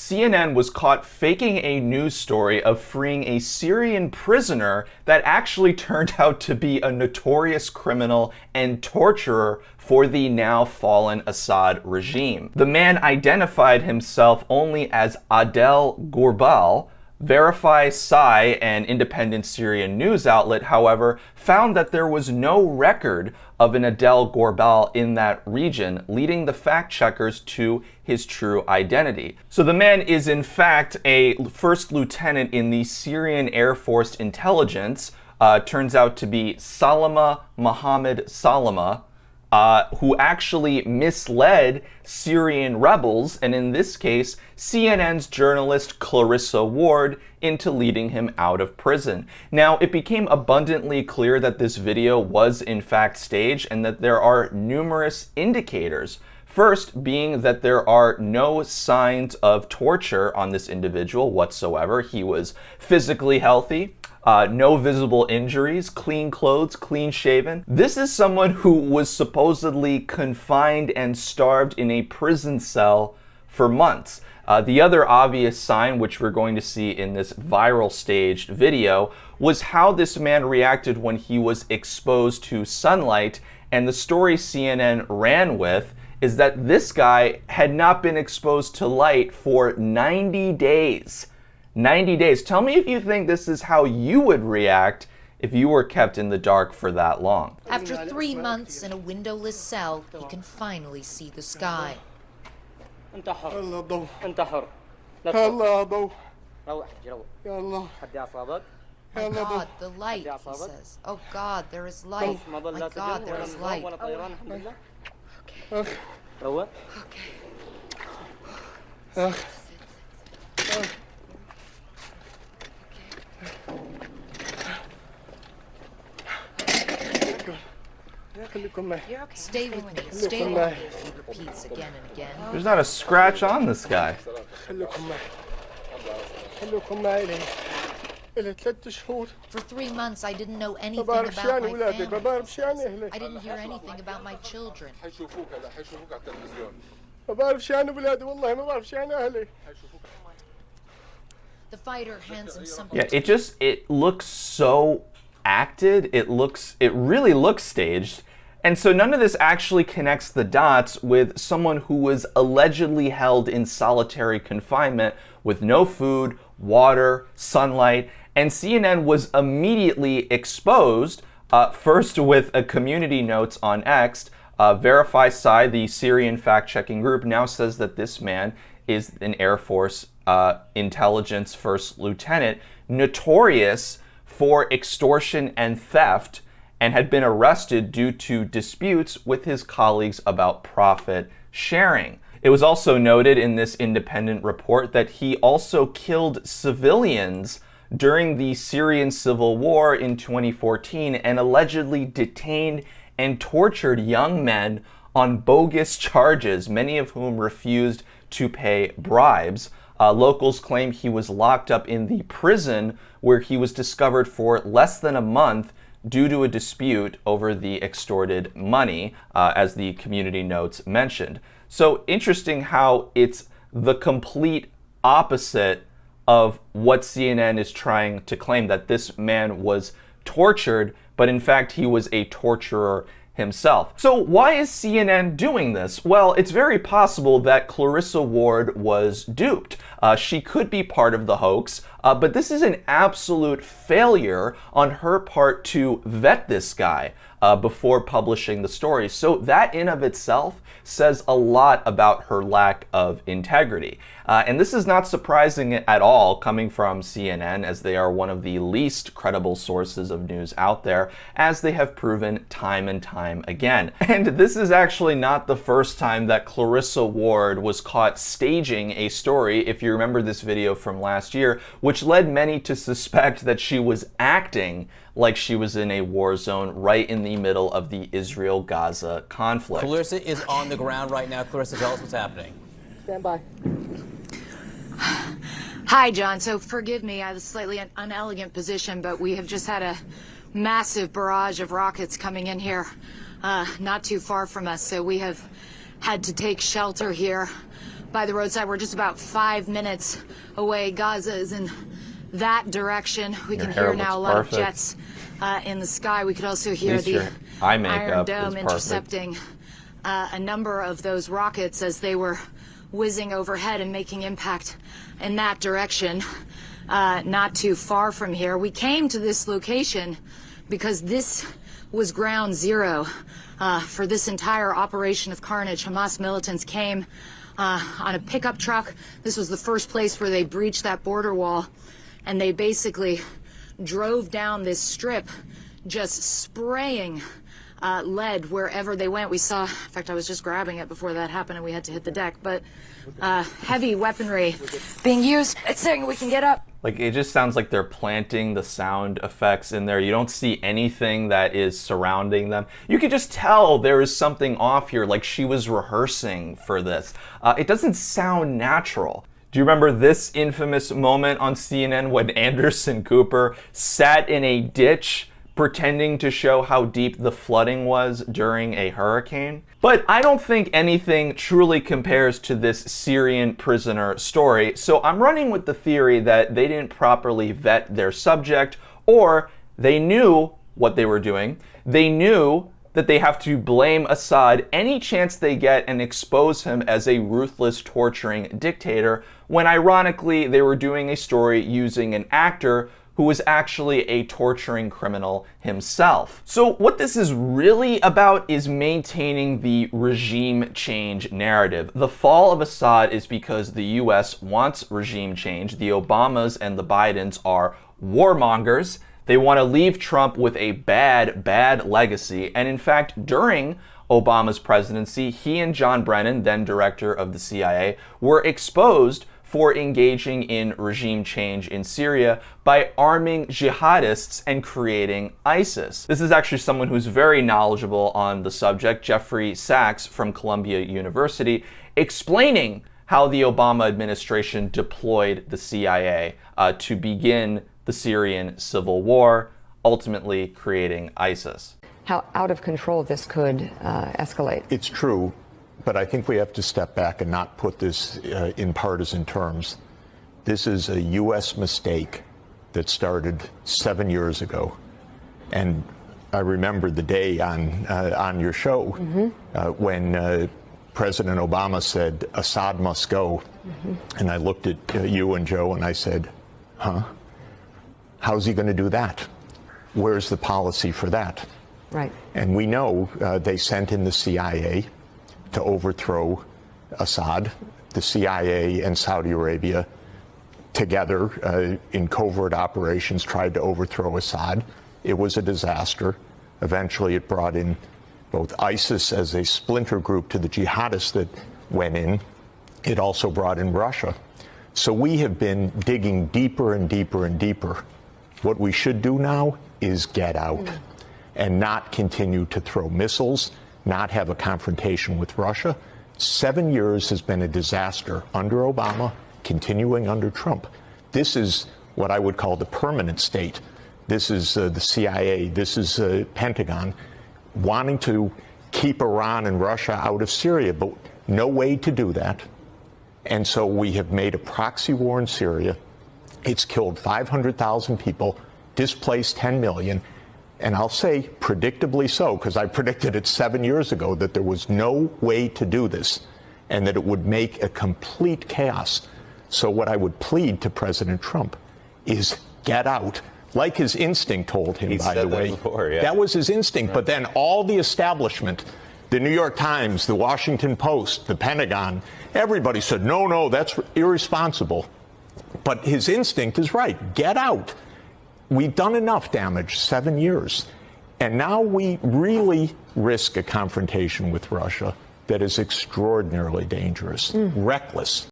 CNN was caught faking a news story of freeing a Syrian prisoner that actually turned out to be a notorious criminal and torturer for the now fallen Assad regime. The man identified himself only as Adel Gourbal. Verify Sai, an independent Syrian news outlet, however, found that there was no record of an Adel Gourbal in that region, leading the fact-checkers to his true identity. So the man is in fact a first lieutenant in the Syrian Air Force intelligence, turns out to be Salama Mohammed Salama, who actually misled Syrian rebels, and in this case, CNN's journalist Clarissa Ward, into leading him out of prison. Now, it became abundantly clear that this video was in fact staged and that there are numerous indicators. First being that there are no signs of torture on this individual whatsoever. He was physically healthy. No visible injuries, clean clothes, clean shaven. This is someone who was supposedly confined and starved in a prison cell for months. The other obvious sign, which we're going to see in this viral staged video, was how this man reacted when he was exposed to sunlight. And the story CNN ran with is that this guy had not been exposed to light for 90 days. 90 days. Tell me if you think this is how you would react if you were kept in the dark for that long. After 3 months in a windowless cell, he can finally see the sky. My God, the light, he says. Oh God, there is light. My God, there is light. Okay. Stay with me, stay with me, he repeats again and again. There's not a scratch on this guy. For 3 months, I didn't know anything about my family. I didn't hear anything about my children. The fighter hands him something. Yeah, it looks so acted. It really looks staged. And so none of this actually connects the dots with someone who was allegedly held in solitary confinement with no food, water, sunlight, and CNN was immediately exposed, first with a community notes on X. Verify Sai, the Syrian fact-checking group, now says that this man is an Air Force intelligence first lieutenant, notorious for extortion and theft, and had been arrested due to disputes with his colleagues about profit sharing. It was also noted in this independent report that he also killed civilians during the Syrian civil war in 2014 and allegedly detained and tortured young men on bogus charges, many of whom refused to pay bribes. Locals claim he was locked up in the prison where he was discovered for less than a month due to a dispute over the extorted money, as the community notes mentioned. So interesting how it's the complete opposite of what CNN is trying to claim, that this man was tortured, but in fact he was a torturer himself. So why is CNN doing this? Well, it's very possible that Clarissa Ward was duped. She could be part of the hoax, but this is an absolute failure on her part to vet this guy before publishing the story. So that in of itself says a lot about her lack of integrity. And this is not surprising at all coming from CNN, as they are one of the least credible sources of news out there, as they have proven time and time again. And this is actually not the first time that Clarissa Ward was caught staging a story, if you remember this video from last year, which led many to suspect that she was acting like she was in a war zone right in the middle of the Israel-Gaza conflict. Clarissa is on the ground right now. Clarissa, tell us what's happening. Stand by. Hi, John. So forgive me, I have a slightly unelegant position, but we have just had a massive barrage of rockets coming in here, not too far from us. So we have had to take shelter here. by the roadside. We're just about 5 minutes away. Gaza is in that direction. We can hear now a lot of jets in the sky. We could also hear the Iron Dome intercepting a number of those rockets as they were whizzing overhead and making impact in that direction, not too far from here. We came to this location because this was ground zero for this entire operation of carnage. Hamas militants came on a pickup truck. This was the first place where they breached that border wall, and they basically drove down this strip, just spraying lead wherever they went. We saw, in fact, I was just grabbing it before that happened and we had to hit the deck, but heavy weaponry being used. It's saying we can get up. Like, it just sounds like they're planting the sound effects in there. You don't see anything that is surrounding them. You could just tell there is something off here, like she was rehearsing for this. It doesn't sound natural. Do you remember this infamous moment on CNN when Anderson Cooper sat in a ditch pretending to show how deep the flooding was during a hurricane? But I don't think anything truly compares to this Syrian prisoner story, so I'm running with the theory that they didn't properly vet their subject, or they knew what they were doing. They knew that they have to blame Assad any chance they get and expose him as a ruthless, torturing dictator, when ironically they were doing a story using an actor who was actually a torturing criminal himself. So what this is really about is maintaining the regime change narrative. The fall of Assad is because the US wants regime change. The Obamas and the Bidens are warmongers. They want to leave Trump with a bad legacy. And in fact, during Obama's presidency, he and John Brennan, then director of the CIA, were exposed for engaging in regime change in Syria by arming jihadists and creating ISIS. This is actually someone who's very knowledgeable on the subject, Jeffrey Sachs from Columbia University, explaining how the Obama administration deployed the CIA to begin the Syrian civil war, ultimately creating ISIS. How out of control this could escalate. It's true. But I think we have to step back and not put this in partisan terms. This is a U.S. mistake that started 7 years ago. And I remember the day on your show when President Obama said, Assad must go. And I looked at you and Joe and I said, huh? How's he going to do that? Where's the policy for that? Right. And we know they sent in the CIA to overthrow Assad. The CIA and Saudi Arabia together in covert operations tried to overthrow Assad. It was a disaster. Eventually it brought in both ISIS as a splinter group to the jihadists that went in. It also brought in Russia. So we have been digging deeper and deeper and deeper. What we should do now is get out and not continue to throw missiles, not have a confrontation with Russia. 7 years has been a disaster under Obama, continuing under Trump. This is what I would call the permanent state. This is the CIA, this is Pentagon, wanting to keep Iran and Russia out of Syria, but no way to do that. And so we have made a proxy war in Syria. It's killed 500,000 people, displaced 10 million. And I'll say predictably so, because I predicted it 7 years ago that there was no way to do this and that it would make a complete chaos. So what I would plead to President Trump is get out, like his instinct told him, by the way. That was his instinct. Right. But then all the establishment, the New York Times, the Washington Post, the Pentagon, everybody said, no, that's irresponsible. But his instinct is right. Get out. We've done enough damage, 7 years. And now we really risk a confrontation with Russia that is extraordinarily dangerous, reckless.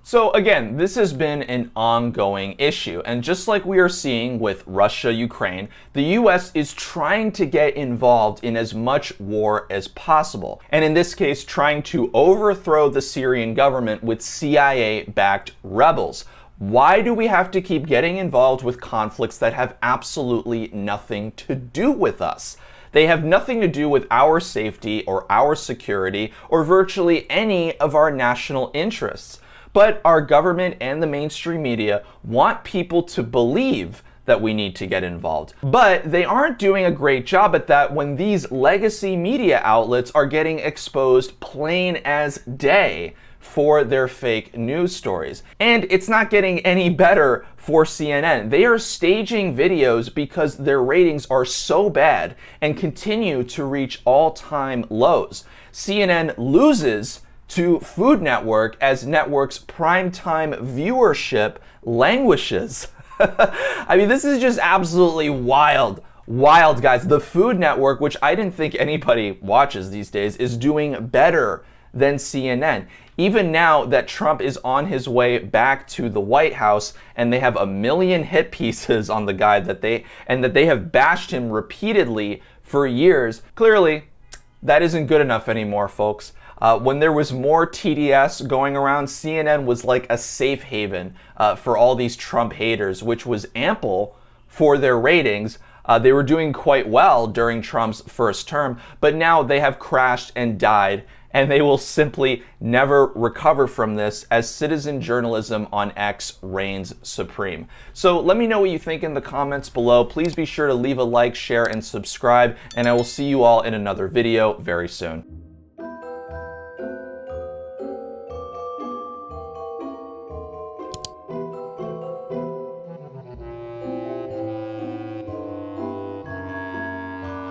So again, this has been an ongoing issue. And just like we are seeing with Russia, Ukraine, the US is trying to get involved in as much war as possible. And in this case, trying to overthrow the Syrian government with CIA-backed rebels. Why do we have to keep getting involved with conflicts that have absolutely nothing to do with us? They have nothing to do with our safety or our security or virtually any of our national interests. But our government and the mainstream media want people to believe that we need to get involved. But they aren't doing a great job at that when these legacy media outlets are getting exposed plain as day for their fake news stories. And it's not getting any better for CNN. They are staging videos because their ratings are so bad and continue to reach all-time lows. CNN loses to Food Network as network's primetime viewership languishes. I mean, this is just absolutely wild. Wild, guys. The Food Network, which I didn't think anybody watches these days, is doing better than CNN. Even now that Trump is on his way back to the White House and they have a million hit pieces on the guy that they have bashed him repeatedly for years, clearly that isn't good enough anymore, folks. When there was more TDS going around, CNN was like a safe haven for all these Trump haters, which was ample for their ratings. They were doing quite well during Trump's first term, but now they have crashed and died, and they will simply never recover from this as citizen journalism on X reigns supreme. So let me know what you think in the comments below. Please be sure to leave a like, share, and subscribe, and I will see you all in another video very soon.